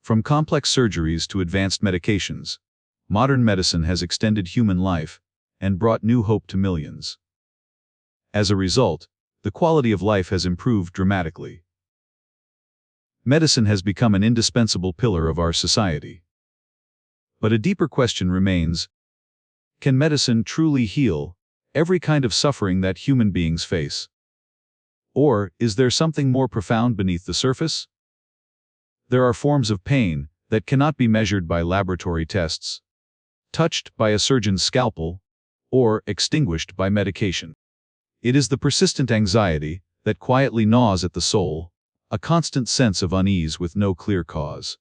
From complex surgeries to advanced medications, modern medicine has extended human life and brought new hope to millions. As a result, the quality of life has improved dramatically. Medicine has become an indispensable pillar of our society. But a deeper question remains: can medicine truly heal every kind of suffering that human beings face? Or is there something more profound beneath the surface? There are forms of pain that cannot be measured by laboratory tests, touched by a surgeon's scalpel, or extinguished by medication. It is the persistent anxiety that quietly gnaws at the soul, a constant sense of unease with no clear cause.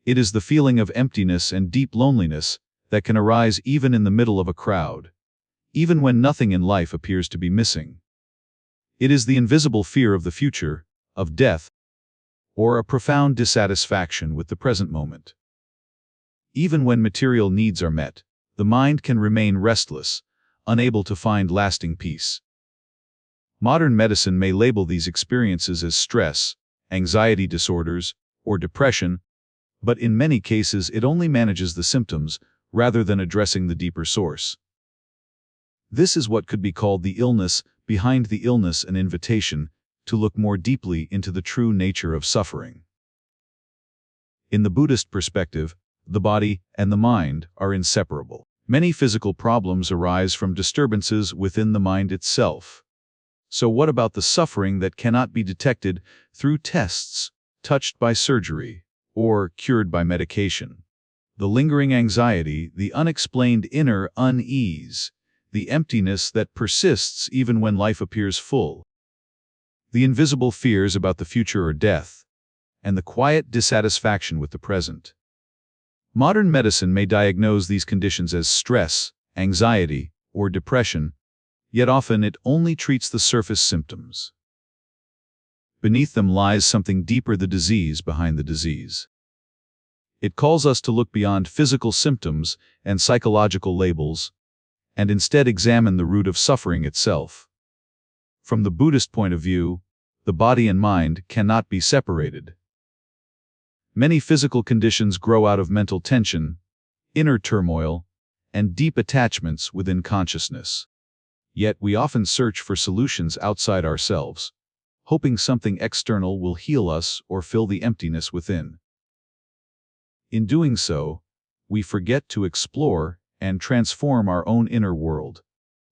It is the feeling of emptiness and deep loneliness that can arise even in the middle of a crowd, even when nothing in life appears to be missing. It is the invisible fear of the future, of death, or a profound dissatisfaction with the present moment. Even when material needs are met, the mind can remain restless, unable to find lasting peace. Modern medicine may label these experiences as stress, anxiety disorders, or depression, but in many cases it only manages the symptoms rather than addressing the deeper source. This is what could be called the illness behind the illness, an invitation to look more deeply into the true nature of suffering. In the Buddhist perspective, the body and the mind are inseparable. Many physical problems arise from disturbances within the mind itself. So what about the suffering that cannot be detected through tests, touched by surgery, or cured by medication? The lingering anxiety, the unexplained inner unease, the emptiness that persists even when life appears full, the invisible fears about the future or death, and the quiet dissatisfaction with the present. Modern medicine may diagnose these conditions as stress, anxiety, or depression, yet often it only treats the surface symptoms. Beneath them lies something deeper: the disease behind the disease. It calls us to look beyond physical symptoms and psychological labels, and instead examine the root of suffering itself. From the Buddhist point of view, the body and mind cannot be separated. Many physical conditions grow out of mental tension, inner turmoil, and deep attachments within consciousness. Yet we often search for solutions outside ourselves, hoping something external will heal us or fill the emptiness within. In doing so, we forget to explore and transform our own inner world,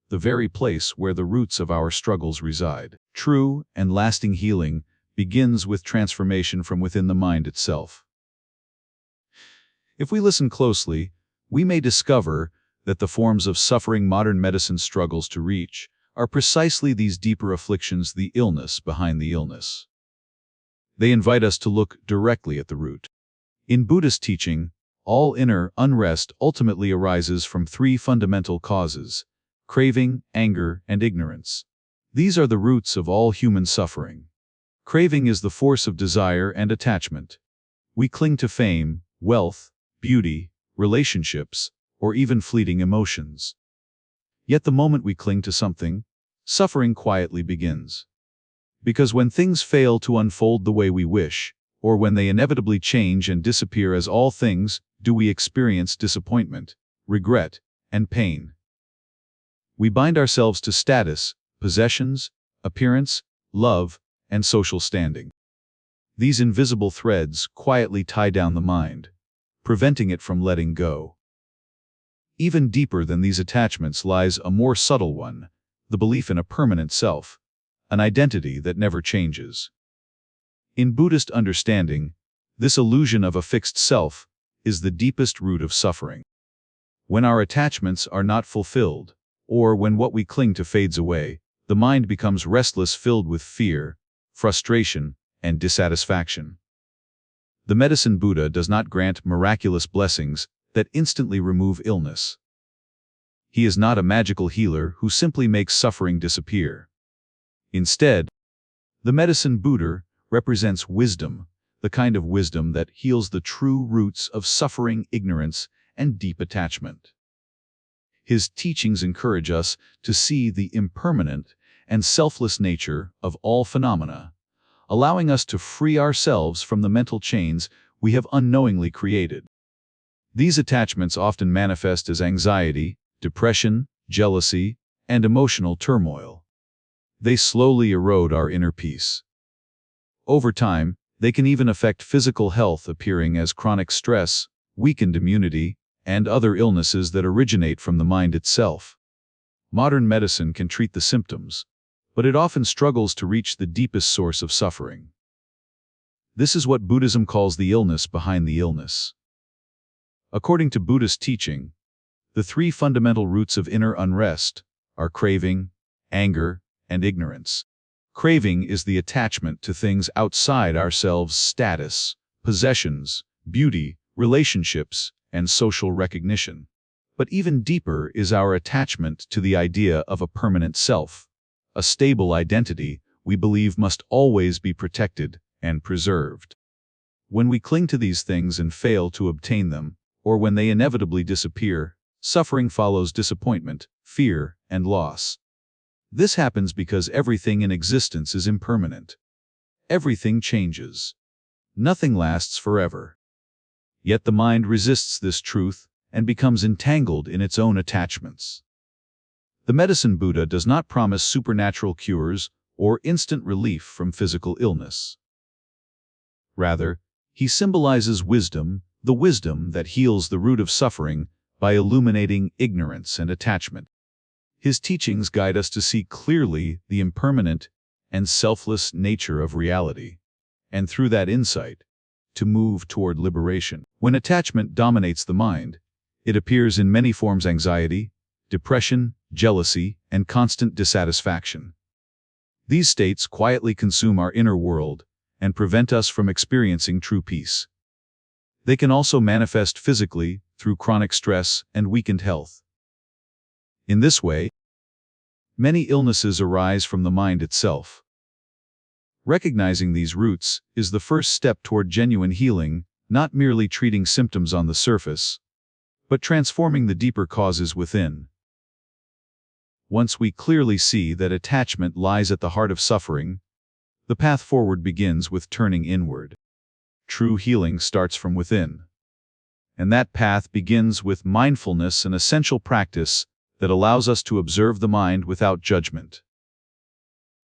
the very place where the roots of our struggles reside. True and lasting healing begins with transformation from within the mind itself. If we listen closely, we may discover that the forms of suffering modern medicine struggles to reach are precisely these deeper afflictions, the illness behind the illness. They invite us to look directly at the root. In Buddhist teaching, all inner unrest ultimately arises from three fundamental causes: craving, anger, and ignorance. These are the roots of all human suffering. Craving is the force of desire and attachment. We cling to fame, wealth, beauty, relationships, or even fleeting emotions. Yet the moment we cling to something, suffering quietly begins. Because when things fail to unfold the way we wish, or when they inevitably change and disappear as all things do, we experience disappointment, regret, and pain. We bind ourselves to status, possessions, appearance, love, and social standing. These invisible threads quietly tie down the mind, preventing it from letting go. Even deeper than these attachments lies a more subtle one: the belief in a permanent self, an identity that never changes. In Buddhist understanding, this illusion of a fixed self is the deepest root of suffering. When our attachments are not fulfilled, or when what we cling to fades away, the mind becomes restless, filled with fear, frustration, and dissatisfaction. The medicine Buddha does not grant miraculous blessings that instantly remove illness. He is not a magical healer who simply makes suffering disappear. Instead, the medicine Buddha represents wisdom, the kind of wisdom that heals the true roots of suffering, ignorance, and deep attachment. His teachings encourage us to see the impermanent and selfless nature of all phenomena, allowing us to free ourselves from the mental chains we have unknowingly created. These attachments often manifest as anxiety, depression, jealousy, and emotional turmoil. They slowly erode our inner peace. Over time, they can even affect physical health, appearing as chronic stress, weakened immunity, and other illnesses that originate from the mind itself. Modern medicine can treat the symptoms, but it often struggles to reach the deepest source of suffering. This is what Buddhism calls the illness behind the illness. According to Buddhist teaching, the three fundamental roots of inner unrest are craving, anger, and ignorance. Craving is the attachment to things outside ourselves: status, possessions, beauty, relationships, and social recognition. But even deeper is our attachment to the idea of a permanent self, a stable identity we believe must always be protected and preserved. When we cling to these things and fail to obtain them, or when they inevitably disappear, suffering follows: disappointment, fear, and loss. This happens because everything in existence is impermanent. Everything changes. Nothing lasts forever. Yet the mind resists this truth and becomes entangled in its own attachments. The medicine Buddha does not promise supernatural cures or instant relief from physical illness. Rather, he symbolizes wisdom, the wisdom that heals the root of suffering by illuminating ignorance and attachment. His teachings guide us to see clearly the impermanent and selfless nature of reality, and through that insight, to move toward liberation. When attachment dominates the mind, it appears in many forms: anxiety, depression, jealousy, and constant dissatisfaction. These states quietly consume our inner world and prevent us from experiencing true peace. They can also manifest physically through chronic stress and weakened health. In this way, many illnesses arise from the mind itself. Recognizing these roots is the first step toward genuine healing, not merely treating symptoms on the surface, but transforming the deeper causes within. Once we clearly see that attachment lies at the heart of suffering, the path forward begins with turning inward. True healing starts from within. And that path begins with mindfulness, an essential practice that allows us to observe the mind without judgment.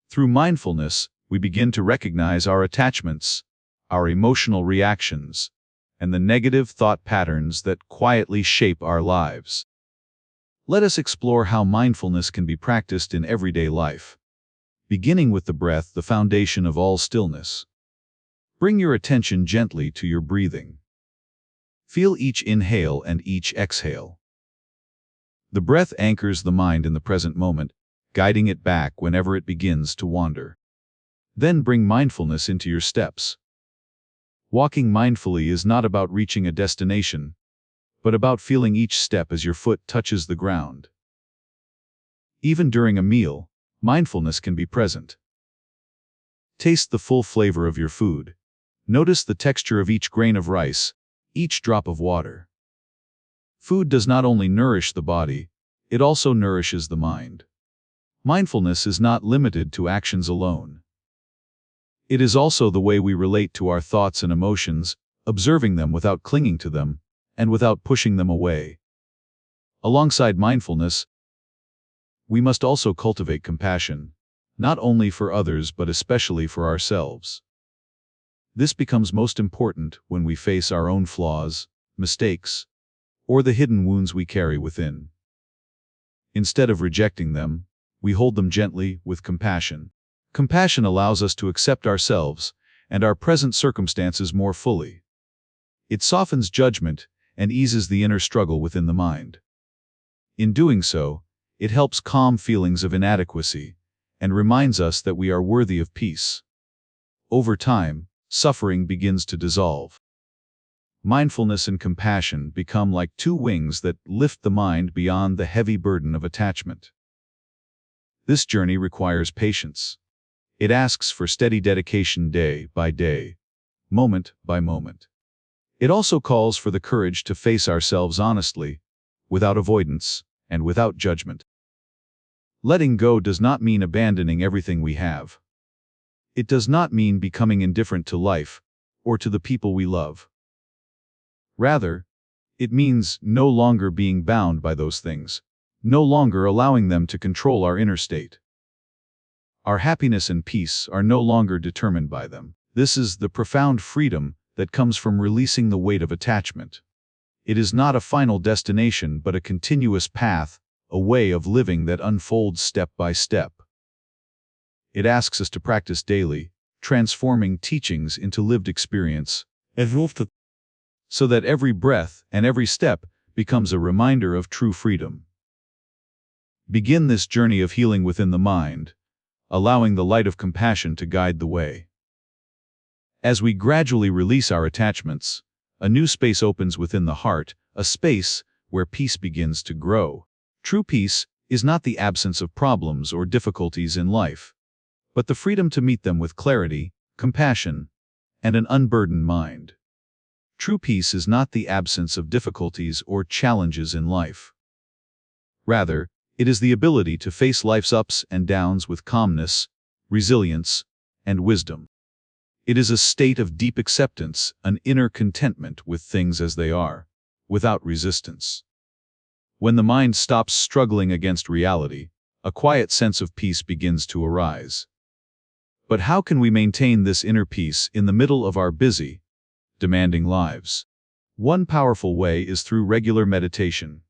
Through mindfulness, we begin to recognize our attachments, our emotional reactions, and the negative thought patterns that quietly shape our lives. Let us explore how mindfulness can be practiced in everyday life. Beginning with the breath, the foundation of all stillness. Bring your attention gently to your breathing. Feel each inhale and each exhale. The breath anchors the mind in the present moment, guiding it back whenever it begins to wander. Then bring mindfulness into your steps. Walking mindfully is not about reaching a destination, but about feeling each step as your foot touches the ground. Even during a meal, mindfulness can be present. Taste the full flavor of your food. Notice the texture of each grain of rice, each drop of water. Food does not only nourish the body, it also nourishes the mind. Mindfulness is not limited to actions alone. It is also the way we relate to our thoughts and emotions, observing them without clinging to them, and without pushing them away. Alongside mindfulness, we must also cultivate compassion, not only for others but especially for ourselves. This becomes most important when we face our own flaws, mistakes, or the hidden wounds we carry within. Instead of rejecting them, we hold them gently with compassion. Compassion allows us to accept ourselves and our present circumstances more fully. It softens judgment and eases the inner struggle within the mind. In doing so, it helps calm feelings of inadequacy and reminds us that we are worthy of peace. Over time, suffering begins to dissolve. Mindfulness and compassion become like two wings that lift the mind beyond the heavy burden of attachment. This journey requires patience. It asks for steady dedication day by day, moment by moment. It also calls for the courage to face ourselves honestly, without avoidance, and without judgment. Letting go does not mean abandoning everything we have. It does not mean becoming indifferent to life or to the people we love. Rather, it means no longer being bound by those things, no longer allowing them to control our inner state. Our happiness and peace are no longer determined by them. This is the profound freedom that comes from releasing the weight of attachment. It is not a final destination but a continuous path, a way of living that unfolds step by step. It asks us to practice daily, transforming teachings into lived experience, so that every breath and every step becomes a reminder of true freedom. Begin this journey of healing within the mind, allowing the light of compassion to guide the way. As we gradually release our attachments, a new space opens within the heart, a space where peace begins to grow. True peace is not the absence of problems or difficulties in life, but the freedom to meet them with clarity, compassion, and an unburdened mind. True peace is not the absence of difficulties or challenges in life. Rather, it is the ability to face life's ups and downs with calmness, resilience, and wisdom. It is a state of deep acceptance, an inner contentment with things as they are, without resistance. When the mind stops struggling against reality, a quiet sense of peace begins to arise. But how can we maintain this inner peace in the middle of our busy, demanding lives? One powerful way is through regular meditation.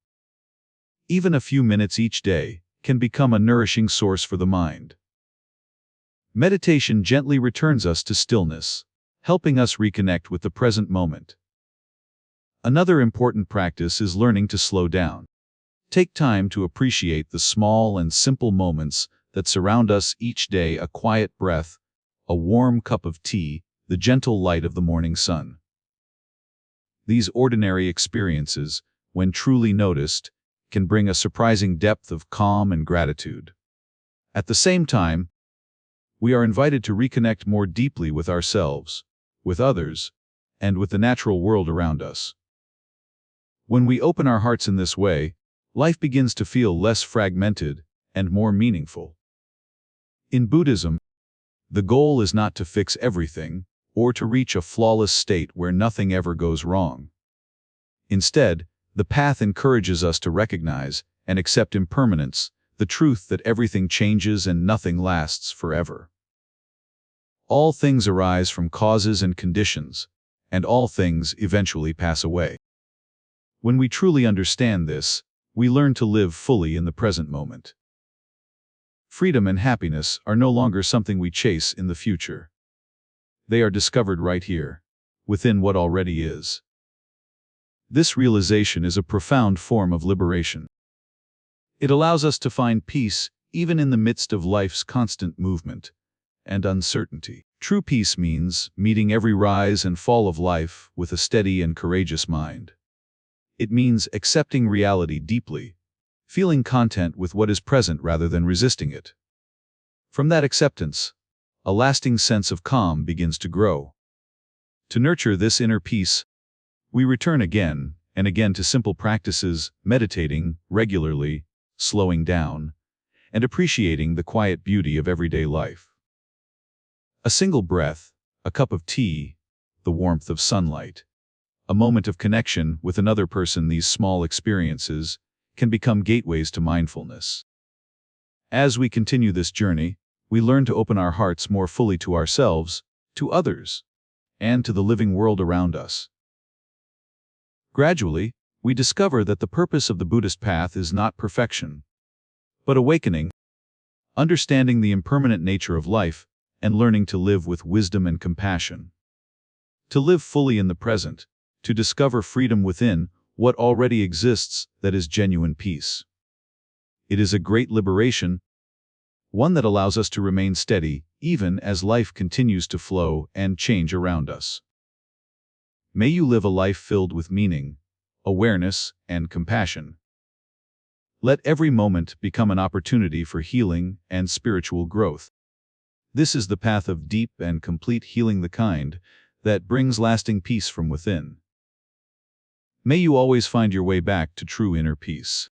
Even a few minutes each day can become a nourishing source for the mind. Meditation gently returns us to stillness, helping us reconnect with the present moment. Another important practice is learning to slow down. Take time to appreciate the small and simple moments that surround us each day: a quiet breath, a warm cup of tea, the gentle light of the morning sun. These ordinary experiences, when truly noticed, can bring a surprising depth of calm and gratitude. At the same time, we are invited to reconnect more deeply with ourselves, with others, and with the natural world around us. When we open our hearts in this way, life begins to feel less fragmented and more meaningful. In Buddhism, the goal is not to fix everything or to reach a flawless state where nothing ever goes wrong. Instead, the path encourages us to recognize and accept impermanence, the truth that everything changes and nothing lasts forever. All things arise from causes and conditions, and all things eventually pass away. When we truly understand this, we learn to live fully in the present moment. Freedom and happiness are no longer something we chase in the future. They are discovered right here, within what already is. This realization is a profound form of liberation. It allows us to find peace even in the midst of life's constant movement and uncertainty. True peace means meeting every rise and fall of life with a steady and courageous mind. It means accepting reality deeply, feeling content with what is present rather than resisting it. From that acceptance, a lasting sense of calm begins to grow. To nurture this inner peace, we return again and again to simple practices, meditating regularly, slowing down, and appreciating the quiet beauty of everyday life. A single breath, a cup of tea, the warmth of sunlight, a moment of connection with another person. These small experiences can become gateways to mindfulness. As we continue this journey, we learn to open our hearts more fully to ourselves, to others, and to the living world around us. Gradually, we discover that the purpose of the Buddhist path is not perfection, but awakening, understanding the impermanent nature of life, and learning to live with wisdom and compassion. To live fully in the present, to discover freedom within what already exists, that is genuine peace. It is a great liberation, one that allows us to remain steady even as life continues to flow and change around us. May you live a life filled with meaning, awareness, and compassion. Let every moment become an opportunity for healing and spiritual growth. This is the path of deep and complete healing, the kind that brings lasting peace from within. May you always find your way back to true inner peace.